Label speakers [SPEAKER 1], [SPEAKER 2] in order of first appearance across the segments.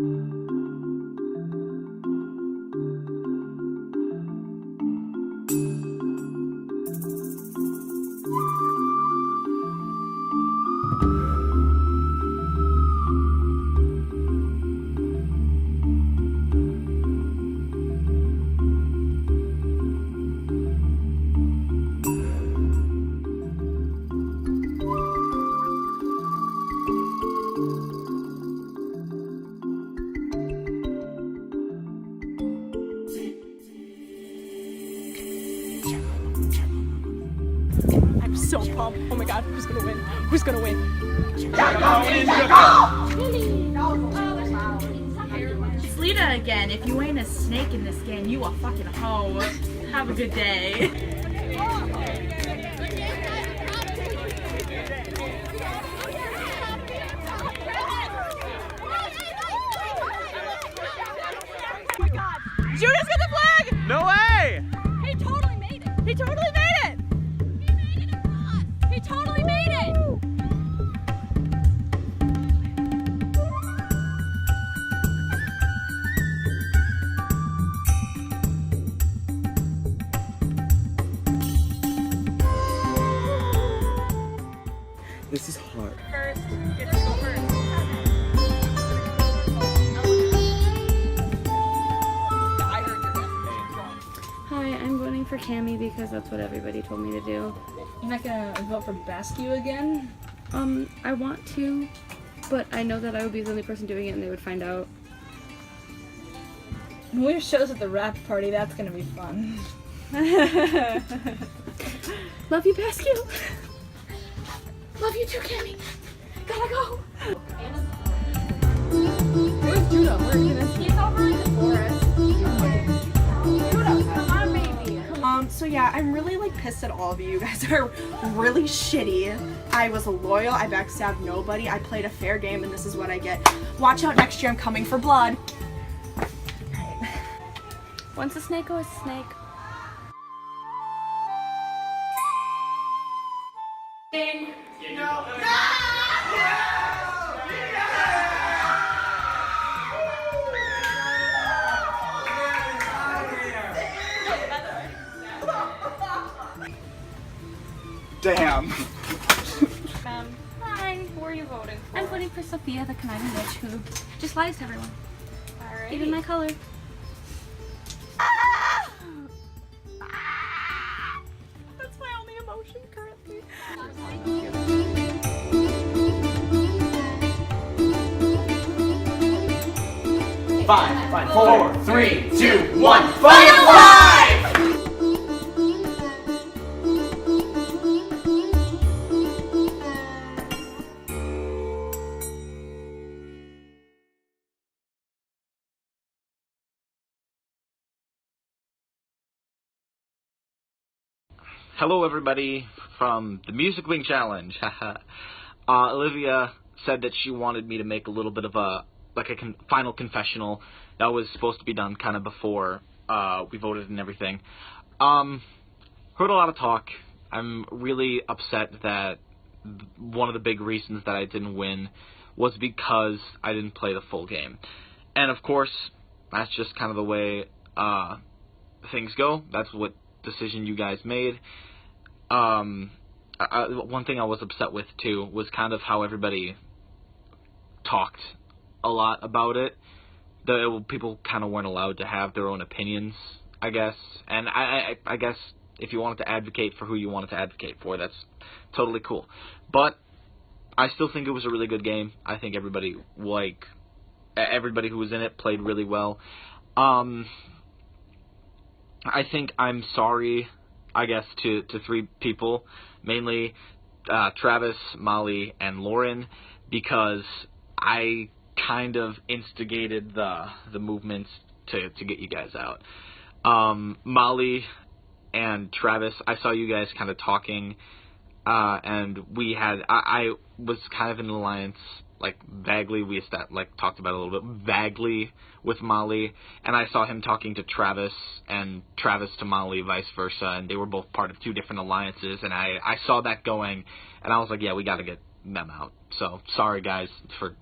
[SPEAKER 1] I'm so pumped. Oh my god, who's gonna win? Who's gonna win?
[SPEAKER 2] It's Lita again. If you ain't a snake in this game, you a fucking hoe. Have a good day.
[SPEAKER 1] Oh my god. Judas got the flag!
[SPEAKER 3] No way!
[SPEAKER 1] He totally made it! He totally made it! He made it across! He totally made it!
[SPEAKER 3] This is hard.
[SPEAKER 1] First, you have to go first. I heard your guess.
[SPEAKER 4] Hi, I'm voting for Cammy because that's what everybody told me to do.
[SPEAKER 2] You're not gonna vote for Basque again?
[SPEAKER 4] I want to, but I know that I would be the only person doing it and they would find out.
[SPEAKER 2] When we have shows at the rap party, that's gonna be fun.
[SPEAKER 4] Love you, Basque. Love you too, Cammy. Gotta go.
[SPEAKER 2] Where's Judah? Where are you gonna see? He's over in the forest. Judah, come on, baby.
[SPEAKER 5] So yeah, I'm really like pissed at all of you. You guys are really shitty. I was loyal, I backstabbed nobody, I played a fair game, and this is what I get. Watch out, next year I'm coming for blood.
[SPEAKER 4] Once a snake, always a snake.
[SPEAKER 3] Damn.
[SPEAKER 4] Hi. Who are you voting for? I'm voting for Sophia, the conniving bitch who just lies to everyone. Alright. Even my color.
[SPEAKER 1] That's my only emotion currently.
[SPEAKER 3] Five, 4, 3, 2, 1, final five! Hello everybody from the Music Wing Challenge. Olivia said that she wanted me to make a little bit of a final confessional that was supposed to be done kind of before we voted and everything. Heard a lot of talk. I'm really upset that one of the big reasons that I didn't win was because I didn't play the full game. And of course, that's just kind of the way things go. That's what decision you guys made. One thing I was upset with too was kind of how everybody talked a lot about it. People kind of weren't allowed to have their own opinions, I guess. And I guess if you wanted to advocate for who you wanted to advocate for, that's totally cool. But I still think it was a really good game. I think everybody who was in it played really well. I think I'm sorry, I guess, to three people, mainly Travis, Molly, and Lauren, because I kind of instigated the movements to get you guys out. Molly and Travis, I saw you guys kind of talking, and I was kind of in an alliance, vaguely, we talked about it a little bit, vaguely with Molly, and I saw him talking to Travis, and Travis to Molly, vice versa, and they were both part of two different alliances, and I saw that going, and I was like, yeah, we gotta get them out. So, sorry guys for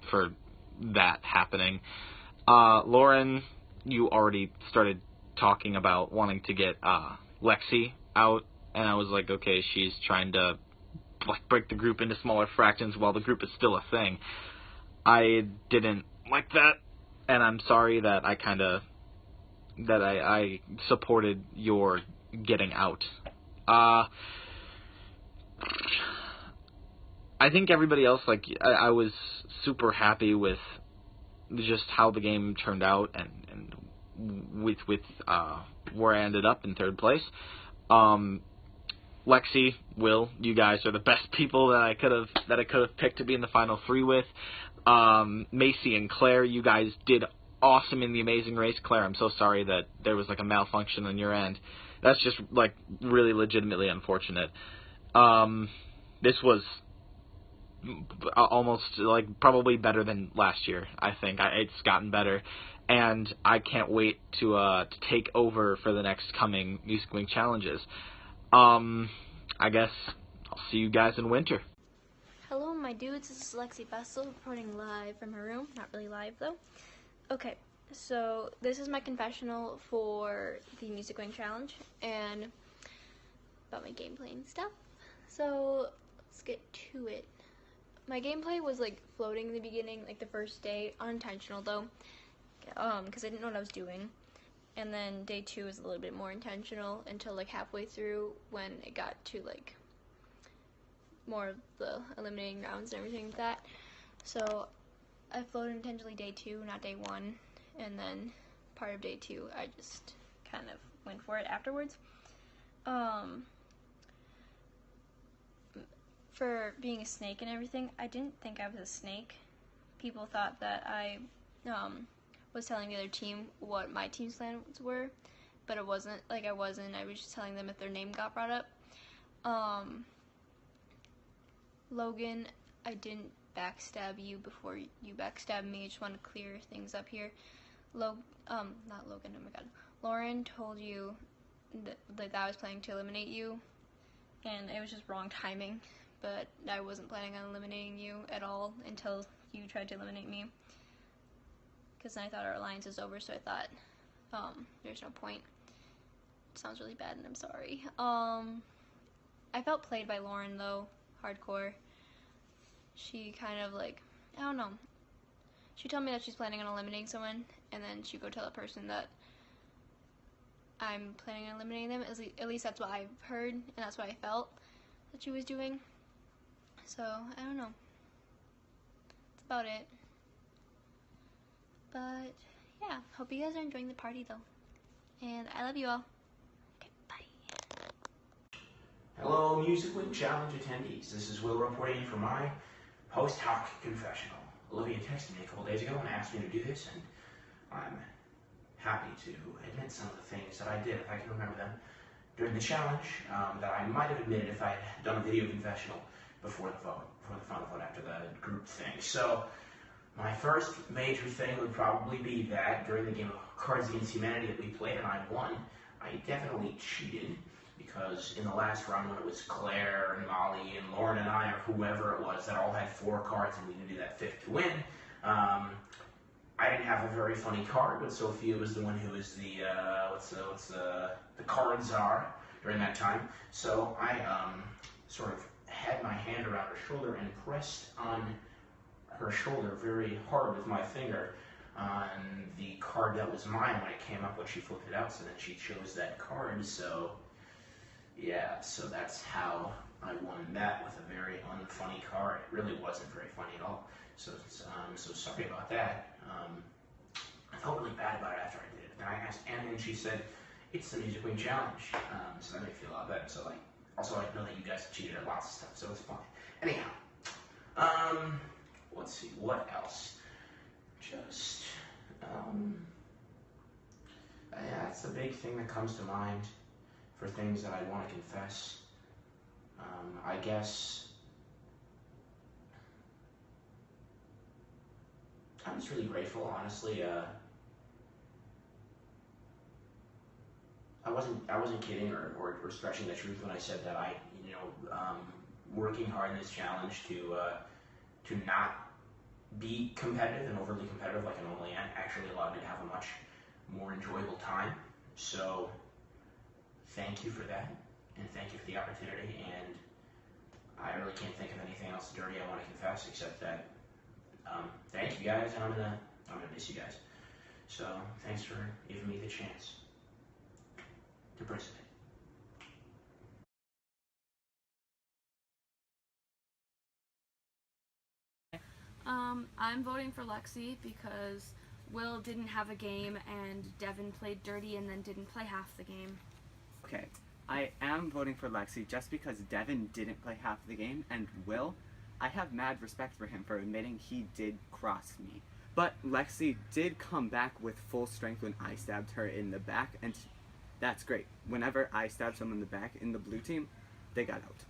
[SPEAKER 3] that happening. Lauren, you already started talking about wanting to get Lexi out, and I was like, okay, she's trying to break the group into smaller fractions while the group is still a thing. I didn't like that, and I'm sorry that I supported your getting out. I think everybody else, I was super happy with just how the game turned out, and with where I ended up in third place. Lexi, Will, you guys are the best people that I could have picked to be in the final three with. Macy and Claire, you guys did awesome in the Amazing Race. Claire, I'm so sorry that there was a malfunction on your end. That's just really legitimately unfortunate. This was almost probably better than last year. I think it's gotten better, and I can't wait to take over for the next coming Music Wing challenges. I guess I'll see you guys in winter.
[SPEAKER 6] Hello, my dudes. This is Lexi Bessel reporting live from her room. Not really live though. Okay, so this is my confessional for the Music Wing challenge and about my gameplay and stuff. So let's get to it. My gameplay was floating in the beginning, the first day, unintentional though, because I didn't know what I was doing. And then day 2 was a little bit more intentional until halfway through when it got to more of the eliminating rounds and everything like that. So I floated intentionally day 2, not day 1, and then part of day 2 I just kind of went for it afterwards. For being a snake and everything, I didn't think I was a snake. People thought that I was telling the other team what my team's plans were, but it wasn't. I wasn't. I was just telling them if their name got brought up. Logan, I didn't backstab you before you backstabbed me. I just want to clear things up here. Not Logan, oh my god. Lauren told you that I was planning to eliminate you, and it was just wrong timing, but I wasn't planning on eliminating you at all until you tried to eliminate me. Because I thought our alliance is over, so I thought, there's no point. It sounds really bad, and I'm sorry. I felt played by Lauren, though, hardcore. She kind of, I don't know. She told me that she's planning on eliminating someone, and then she'd go tell a person that I'm planning on eliminating them. At least that's what I've heard, and that's what I felt that she was doing. So, I don't know. That's about it. But, yeah, hope you guys are enjoying the party, though. And I love you all. Okay, bye.
[SPEAKER 7] Hello, Music Wing Challenge attendees. This is Will reporting for my post-hoc confessional. Olivia texted me a couple days ago and asked me to do this, and I'm happy to admit some of the things that I did, if I can remember them, during the challenge that I might have admitted if I had done a video confessional before the final vote after the group thing. So, my first major thing would probably be that during the game of Cards Against Humanity that we played and I won, I definitely cheated, because in the last round when it was Claire and Molly and Lauren and I, or whoever it was, that all had 4 cards and we needed that 5th to win, I didn't have a very funny card, but Sophia was the one who was the card czar during that time. So I sort of had my hand around her shoulder and pressed on her shoulder very hard with my finger on the card that was mine when it came up when she flipped it out, so then she chose that card. So yeah, so that's how I won that, with a very unfunny card. It really wasn't very funny at all, so so sorry about that. I felt really bad about it after I did it. Then I asked Anna and she said, it's the Music Wing Challenge, so that made me feel a lot better. So also I know that you guys have cheated at lots of stuff, so it's fine. Anyhow, let's see, what else? Just, yeah, that's the big thing that comes to mind for things that I want to confess. I guess I'm just really grateful, honestly. I wasn't kidding or stretching the truth when I said that working hard in this challenge to not be competitive and overly competitive like I normally am actually allowed me to have a much more enjoyable time. So thank you for that, and thank you for the opportunity, and I really can't think of anything else dirty I want to confess except that thank you guys, and I'm gonna miss you guys. So thanks for giving me the chance to participate.
[SPEAKER 4] I'm voting for Lexi because Will didn't have a game and Devin played dirty and then didn't play half the game.
[SPEAKER 8] Okay, I am voting for Lexi just because Devin didn't play half the game, and Will, I have mad respect for him for admitting he did cross me. But Lexi did come back with full strength when I stabbed her in the back, and that's great. Whenever I stabbed someone in the back in the blue team, they got out.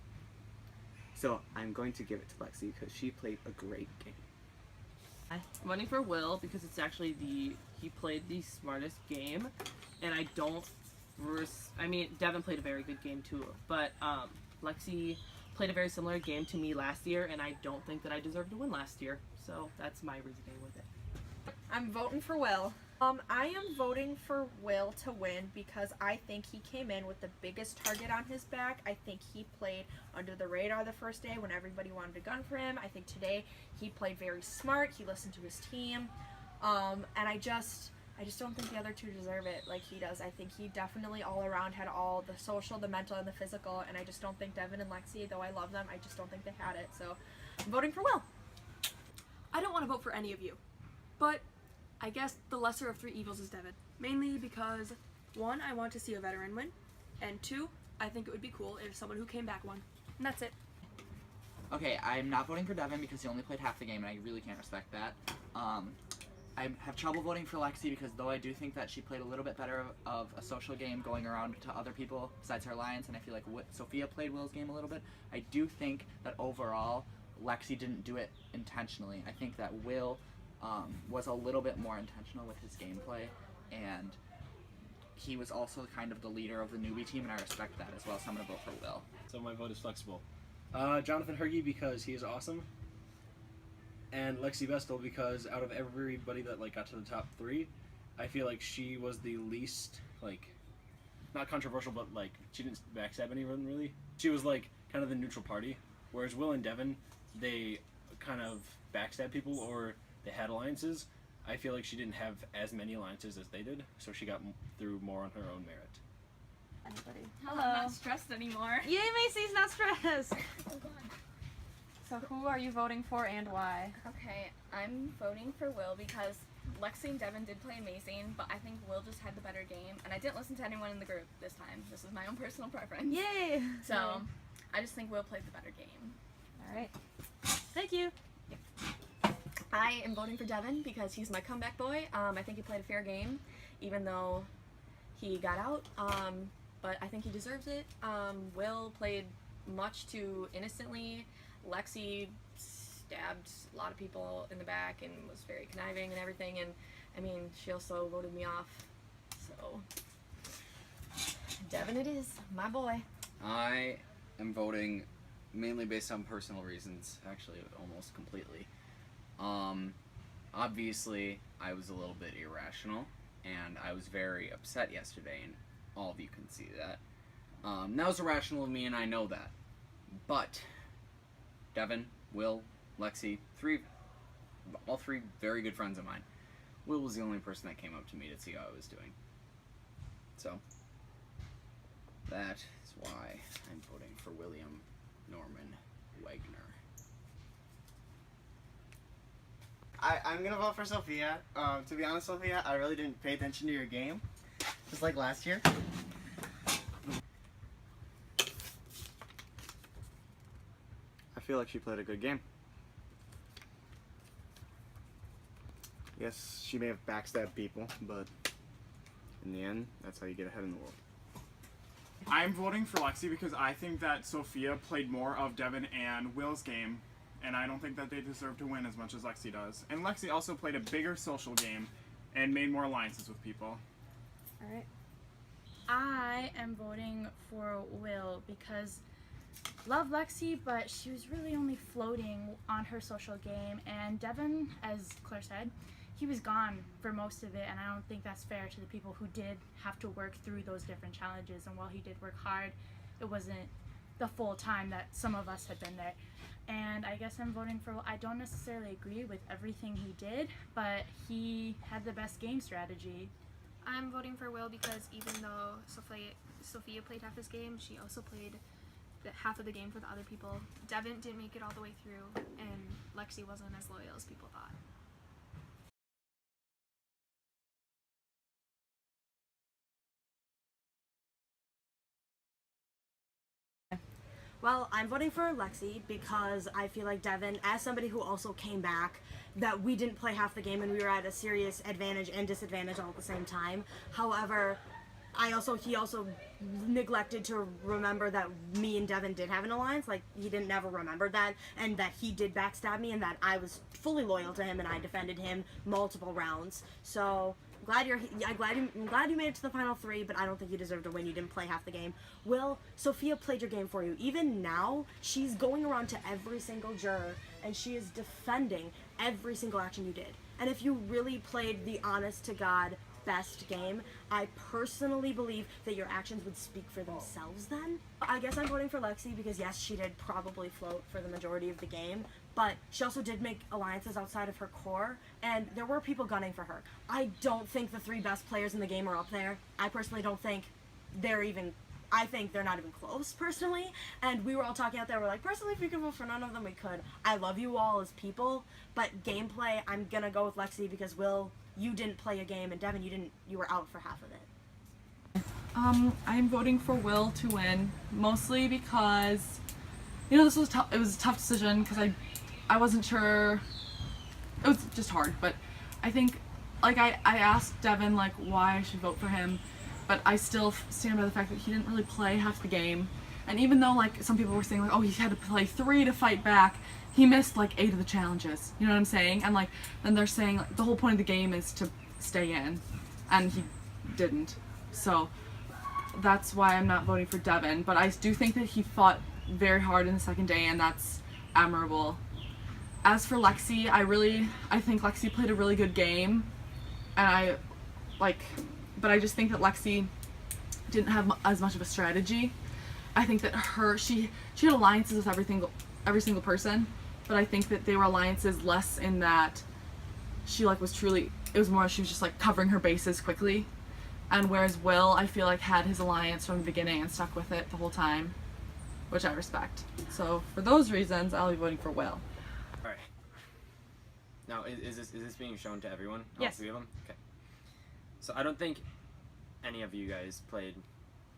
[SPEAKER 8] So I'm going to give it to Lexi because she played a great game.
[SPEAKER 9] I'm voting for Will because it's actually he played the smartest game, and I don't. I mean, Devin played a very good game too, but Lexi played a very similar game to me last year, and I don't think that I deserved to win last year. So that's my reasoning with it.
[SPEAKER 5] I'm voting for Will. I am voting for Will to win because I think he came in with the biggest target on his back. I think he played under the radar the first day when everybody wanted a gun for him. I think today he played very smart. He listened to his team. And I just don't think the other two deserve it like he does. I think he definitely all around had all the social, the mental, and the physical, and I just don't think Devin and Lexi, though I love them, I just don't think they had it. So I'm voting for Will.
[SPEAKER 1] I don't want to vote for any of you, but I guess the lesser of three evils is Devin. Mainly because, 1, I want to see a veteran win, and 2, I think it would be cool if someone who came back won. And that's it.
[SPEAKER 10] Okay, I'm not voting for Devin because he only played half the game, and I really can't respect that. I have trouble voting for Lexi because though I do think that she played a little bit better of a social game going around to other people besides her alliance, and I feel like Sophia played Will's game a little bit, I do think that overall Lexi didn't do it intentionally. I think that Will was a little bit more intentional with his gameplay, and he was also kind of the leader of the newbie team, and I respect that as well, so I'm going to vote for Will.
[SPEAKER 11] So my vote is flexible. Jonathan Hergy because he is awesome, and Lexi Vestal because out of everybody that got to the top 3, I feel like she was the least not controversial, but she didn't backstab anyone really. She was kind of the neutral party, whereas Will and Devin, they kind of backstab people or they had alliances. I feel like she didn't have as many alliances as they did, so she got through more on her own merit.
[SPEAKER 4] Anybody?
[SPEAKER 2] Hello. I'm not stressed anymore.
[SPEAKER 4] Yay, Macy's not stressed! So who are you voting for and why?
[SPEAKER 2] Okay, I'm voting for Will because Lexi and Devin did play amazing, but I think Will just had the better game, and I didn't listen to anyone in the group this time. This is my own personal preference.
[SPEAKER 4] Yay!
[SPEAKER 2] So, I just think Will played the better game.
[SPEAKER 4] Alright. Thank you!
[SPEAKER 2] I am voting for Devin because he's my comeback boy. I think he played a fair game, even though he got out, but I think he deserves it. Will played much too innocently. Lexi stabbed a lot of people in the back and was very conniving and everything, and I mean, she also voted me off. So, Devin it is, my boy.
[SPEAKER 12] I am voting mainly based on personal reasons, actually almost completely. Obviously, I was a little bit irrational, and I was very upset yesterday, and all of you can see that. That was irrational of me, and I know that. But Devin, Will, Lexi, all three very good friends of mine. Will was the only person that came up to me to see how I was doing. So, that is why I'm voting for William Norman Wagner.
[SPEAKER 13] I'm gonna vote for Sophia. To be honest, Sophia, I really didn't pay attention to your game, just like last year.
[SPEAKER 8] I feel like she played a good game. Yes, she may have backstabbed people, but in the end, that's how you get ahead in the world.
[SPEAKER 14] I'm voting for Lexi because I think that Sophia played more of Devin and Will's game, and I don't think that they deserve to win as much as Lexi does. And Lexi also played a bigger social game and made more alliances with people.
[SPEAKER 2] Alright.
[SPEAKER 15] I am voting for Will because love Lexi, but she was really only floating on her social game. And Devin, as Claire said, he was gone for most of it, and I don't think that's fair to the people who did have to work through those different challenges. And while he did work hard, it wasn't the full time that some of us had been there. And I guess I'm voting for, I don't necessarily agree with everything he did, but he had the best game strategy.
[SPEAKER 4] I'm voting for Will because even though Sophia played half his game, she also played half of the game for the other people. Devin didn't make it all the way through, and Lexi wasn't as loyal as people thought.
[SPEAKER 16] Well, I'm voting for Lexi because I feel like Devin, as somebody who also came back, that we didn't play half the game and we were at a serious advantage and disadvantage all at the same time. However, he also neglected to remember that me and Devin did have an alliance. Like, he didn't never remember that, and that he did backstab me, and that I was fully loyal to him and I defended him multiple rounds. So I'm glad you made it to the final 3, but I don't think you deserve to win. You didn't play half the game. Will, Sophia played your game for you. Even now, she's going around to every single juror and she is defending every single action you did. And if you really played the honest to God best game, I personally believe that your actions would speak for themselves then. I guess I'm voting for Lexi because yes, she did probably float for the majority of the game, but she also did make alliances outside of her core, and there were people gunning for her. I don't think the 3 best players in the game are up there. I personally don't think I think they're not even close, personally, and we were all talking out there, we're like, personally, if we could vote for none of them, we could. I love you all as people, but gameplay, I'm gonna go with Lexi because Will, you didn't play a game, and Devin, you were out for half of it.
[SPEAKER 17] I'm voting for Will to win, mostly because, this was tough. It was a tough decision because I wasn't sure. It was just hard, but I think, I asked Devin, why I should vote for him, but I still stand by the fact that he didn't really play half the game. And even though, some people were saying, oh, he had to play 3 to fight back, he missed, 8 of the challenges. You know what I'm saying? And, then they're saying, the whole point of the game is to stay in. And he didn't. So, that's why I'm not voting for Devin. But I do think that he fought very hard in the second day, and that's admirable. As for Lexi, I think Lexi played a really good game. And but I just think that Lexi didn't have as much of a strategy. I think that she had alliances with every single person, but I think that they were alliances less in that she was truly, it was more she was just covering her bases quickly. And whereas Will, I feel had his alliance from the beginning and stuck with it the whole time, which I respect. So for those reasons, I'll be voting for Will.
[SPEAKER 18] Alright. Now, is this being shown to everyone?
[SPEAKER 17] Yes.
[SPEAKER 18] All 3 of them? Okay. So I don't think any of you guys played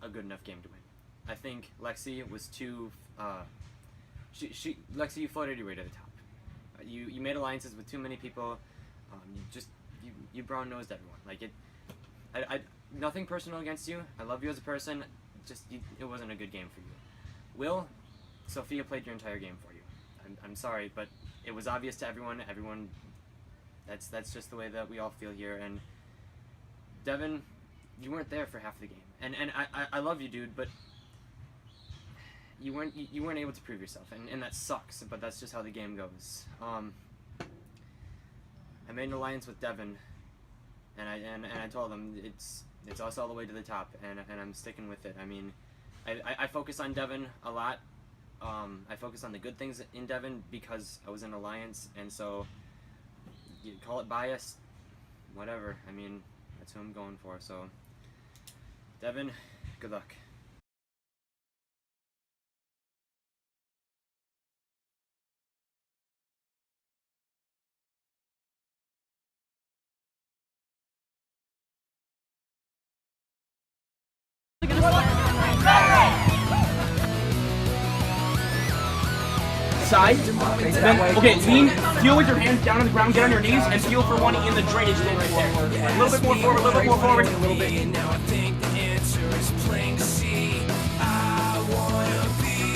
[SPEAKER 18] a good enough game to win. I think Lexi was too, Lexi, you floated your way to the top. You made alliances with too many people. You brown-nosed everyone. Nothing personal against you. I love you as a person. It wasn't a good game for you. Will, Sophia played your entire game for you. I'm sorry, but it was obvious to everyone. That's just the way that we all feel here. And Devin, you weren't there for half the game. And I love you, dude, but you weren't able to prove yourself, and that sucks, but that's just how the game goes. I made an alliance with Devin, and I told him it's us all the way to the top, and I'm sticking with it. I mean, I focus on Devin a lot. I focus on the good things in Devin because I was in alliance, and so you call it bias, whatever. I mean, that's who I'm going for. So, Devin, good luck.
[SPEAKER 19] Side, then, okay, feel with your hands down on the ground, get on your knees, and feel for one in the drainage thing right there. A little bit more forward, a little bit more forward. A little bit. Now I think the answer is plain to see. I wanna be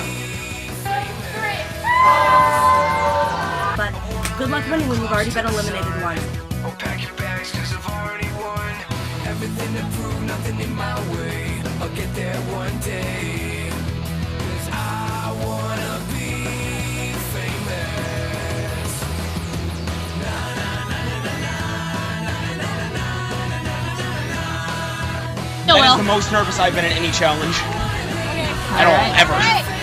[SPEAKER 16] But good luck winning when you've already been eliminated once.
[SPEAKER 19] Oh, pack your bags, cause I've already won. Everything to prove, nothing in my way. I'll get there one day. Cause I want That
[SPEAKER 20] Will.
[SPEAKER 19] is the most nervous I've been in any challenge.
[SPEAKER 20] Okay.
[SPEAKER 19] At all,
[SPEAKER 20] Alright.
[SPEAKER 19] ever.
[SPEAKER 20] Alright.